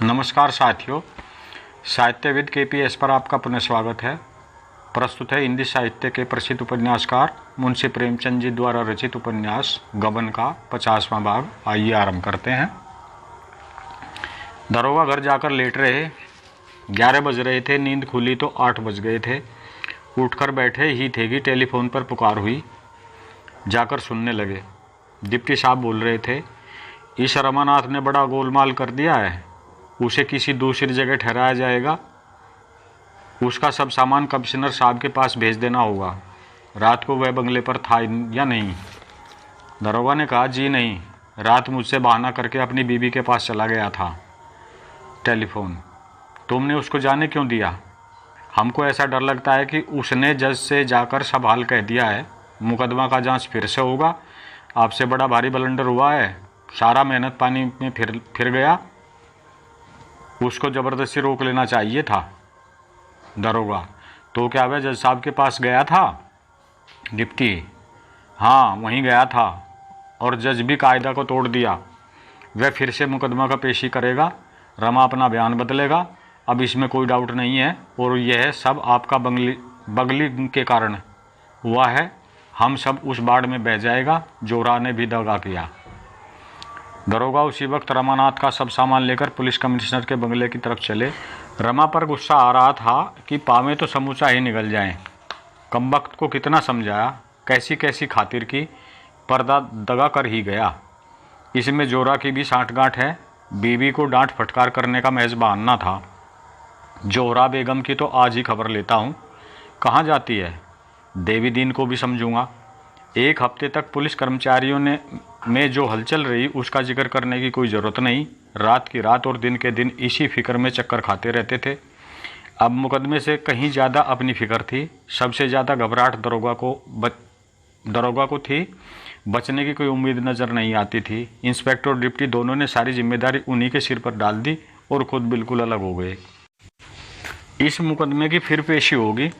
नमस्कार साथियों, साहित्यविद KPS पर आपका पुनः स्वागत है। प्रस्तुत है हिंदी साहित्य के प्रसिद्ध उपन्यासकार मुंशी प्रेमचंद जी द्वारा रचित उपन्यास गबन का 50वां भाग। आइए आरंभ करते हैं। दरोगा घर जाकर लेट रहे। 11 बज रहे थे। नींद खुली तो 8 बज गए थे। उठकर बैठे ही थे कि टेलीफोन पर पुकार हुई। जाकर सुनने लगे। डिप्टी साहब बोल रहे थे, इस रमानाथ ने बड़ा गोलमाल कर दिया है। उसे किसी दूसरी जगह ठहराया जाएगा। उसका सब सामान कमिश्नर साहब के पास भेज देना होगा। रात को वह बंगले पर था या नहीं? दरोगा ने कहा, जी नहीं, रात मुझसे बहाना करके अपनी बीवी के पास चला गया था। टेलीफोन, तुमने उसको जाने क्यों दिया? हमको ऐसा डर लगता है कि उसने जज से जाकर सब हाल कह दिया है। मुकदमा का जांच फिर से होगा। आपसे बड़ा भारी बलंडर हुआ है। सारा मेहनत पानी में फिर गया। उसको ज़बरदस्ती रोक लेना चाहिए था। दरोगा, तो क्या वह जज साहब के पास गया था? डिप्टी, हाँ, वहीं गया था और जज भी कायदा को तोड़ दिया। वह फिर से मुकदमा का पेशी करेगा। रमा अपना बयान बदलेगा। अब इसमें कोई डाउट नहीं है। और यह सब आपका बगली के कारण हुआ है। हम सब उस बाढ़ में बह जाएगा। जोरा ने भी दगा किया। दरोगा उसी वक्त रमानाथ का सब सामान लेकर पुलिस कमिश्नर के बंगले की तरफ चले। रमा पर गुस्सा आ रहा था कि पावे तो समूचा ही निकल जाएं। कमबख्त को कितना समझाया, कैसी कैसी खातिर की, पर्दा दगा कर ही गया। इसमें जोरा की भी सांठगांठ है। बीवी को डांट फटकार करने का महज बहाना था। जोहरा बेगम की तो आज ही खबर लेता हूँ। कहाँ जाती है? देवी दीन को भी समझूंगा। एक हफ्ते तक पुलिस कर्मचारियों में जो हलचल रही उसका जिक्र करने की कोई ज़रूरत नहीं। रात की रात और दिन के दिन इसी फिक्र में चक्कर खाते रहते थे। अब मुकदमे से कहीं ज़्यादा अपनी फिक्र थी। सबसे ज़्यादा घबराहट दरोगा को थी। बचने की कोई उम्मीद नज़र नहीं आती थी। इंस्पेक्टर और डिप्टी दोनों ने सारी जिम्मेदारी उन्हीं के सिर पर डाल दी और खुद बिल्कुल अलग हो गए। इस मुकदमे की फिर पेशी होगी।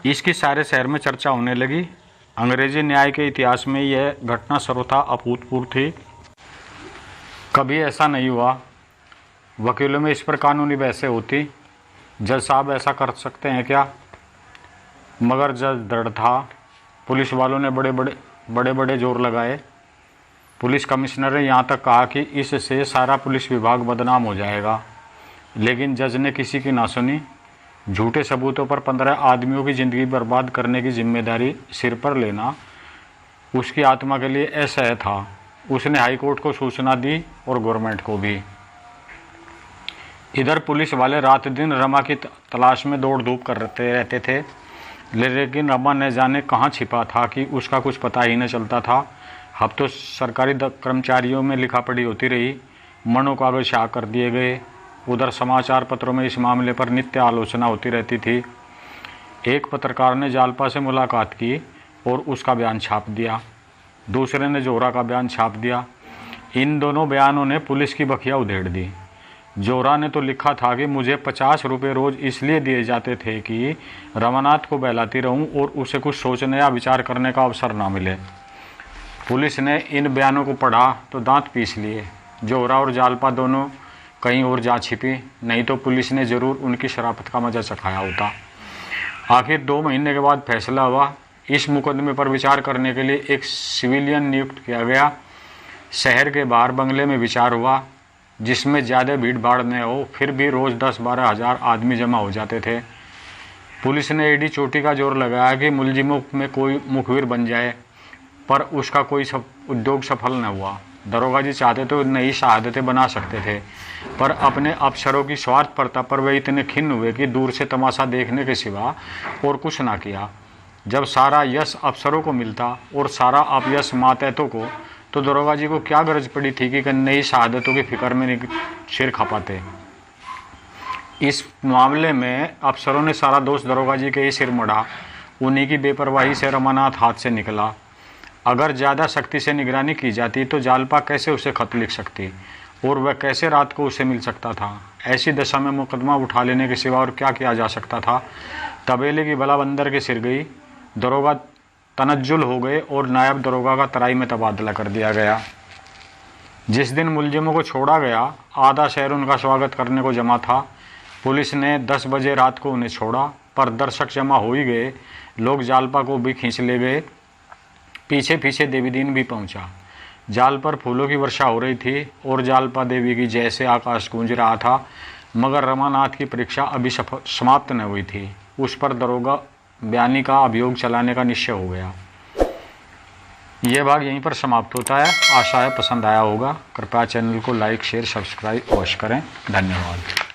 इसकी सारे शहर में चर्चा होने लगी। अंग्रेजी न्याय के इतिहास में यह घटना सर्वथा अभूतपूर्व थी। कभी ऐसा नहीं हुआ। वकीलों में इस पर कानूनी बहसें होती। जज साहब ऐसा कर सकते हैं क्या? मगर जज दृढ़ था। पुलिस वालों ने बड़े बड़े जोर लगाए। पुलिस कमिश्नर ने यहाँ तक कहा कि इससे सारा पुलिस विभाग बदनाम हो जाएगा। लेकिन जज ने किसी की ना सुनी। झूठे सबूतों पर 15 आदमियों की ज़िंदगी बर्बाद करने की जिम्मेदारी सिर पर लेना उसकी आत्मा के लिए असह्य था। उसने हाई कोर्ट को सूचना दी और गवर्नमेंट को भी। इधर पुलिस वाले रात दिन रमा की तलाश में दौड़ धूप करते रहते थे। लेकिन रमा न जाने कहाँ छिपा था कि उसका कुछ पता ही न चलता था। अब तो सरकारी कर्मचारियों में लिखा पढ़ी होती रही। मनो कागज शाह कर दिए गए। उधर समाचार पत्रों में इस मामले पर नित्य आलोचना होती रहती थी। एक पत्रकार ने जालपा से मुलाकात की और उसका बयान छाप दिया। दूसरे ने जोहरा का बयान छाप दिया। इन दोनों बयानों ने पुलिस की बखिया उधेड़ दी। जोहरा ने तो लिखा था कि मुझे 50 रुपये रोज़ इसलिए दिए जाते थे कि रमानाथ को बहलाती रहूं और उसे कुछ सोचने या विचार करने का अवसर ना मिले। पुलिस ने इन बयानों को पढ़ा तो दांत पीस लिए। जोहरा और जालपा दोनों कहीं और जा छिपी, नहीं तो पुलिस ने ज़रूर उनकी शराफत का मजा चखाया होता। आखिर 2 महीने के बाद फैसला हुआ। इस मुकदमे पर विचार करने के लिए एक सिविलियन नियुक्त किया गया। शहर के बाहर बंगले में विचार हुआ, जिसमें ज़्यादा भीड़ भाड़ न हो। फिर भी रोज़ 10-12 हज़ार आदमी जमा हो जाते थे। पुलिस ने एडी चोटी का जोर लगाया कि मुलजिमों में कोई मुखबिर बन जाए, पर उसका कोई उद्योग सफल न हुआ। दरोगा जी चाहते तो नई शहादतें बना सकते थे, पर अपने अफसरों की स्वार्थपरता पर वे इतने खिन्न हुए कि दूर से तमाशा देखने के सिवा और कुछ ना किया। जब सारा यश अफसरों को मिलता और सारा अपयश मातहतों को, तो दरोगा जी को क्या गरज पड़ी थी कि नई शहादतों की फिक्र में सिर खपाते। इस मामले में अफसरों ने सारा दोष दरोगा जी के ही सिर मढ़ा। उन्हीं की बेपरवाही से रमानाथ हाथ से निकला। अगर ज़्यादा सख्ती से निगरानी की जाती तो जालपा कैसे उसे खत लिख सकती और वह कैसे रात को उसे मिल सकता था। ऐसी दशा में मुकदमा उठा लेने के सिवा और क्या किया जा सकता था। तबेले की बला बंदर के सिर गई। दरोगा तनज्जुल हो गए और नायब दरोगा का तराई में तबादला कर दिया गया। जिस दिन मुलजिमों को छोड़ा गया, आधा शहर उनका स्वागत करने को जमा था। पुलिस ने 10 बजे रात को उन्हें छोड़ा, पर दर्शक जमा हो ही गए। लोग जालपा को भी खींच ले गए। पीछे पीछे देवी दीन भी पहुंचा। जाल पर फूलों की वर्षा हो रही थी और जालपा देवी की जय से आकाश गूंज रहा था। मगर रमानाथ की परीक्षा अभी समाप्त न हुई थी। उस पर दरोगा बयानी का अभियोग चलाने का निश्चय हो गया। यह भाग यहीं पर समाप्त होता है। आशा है पसंद आया होगा। कृपया चैनल को लाइक, शेयर, सब्सक्राइब अवश्य करें। धन्यवाद।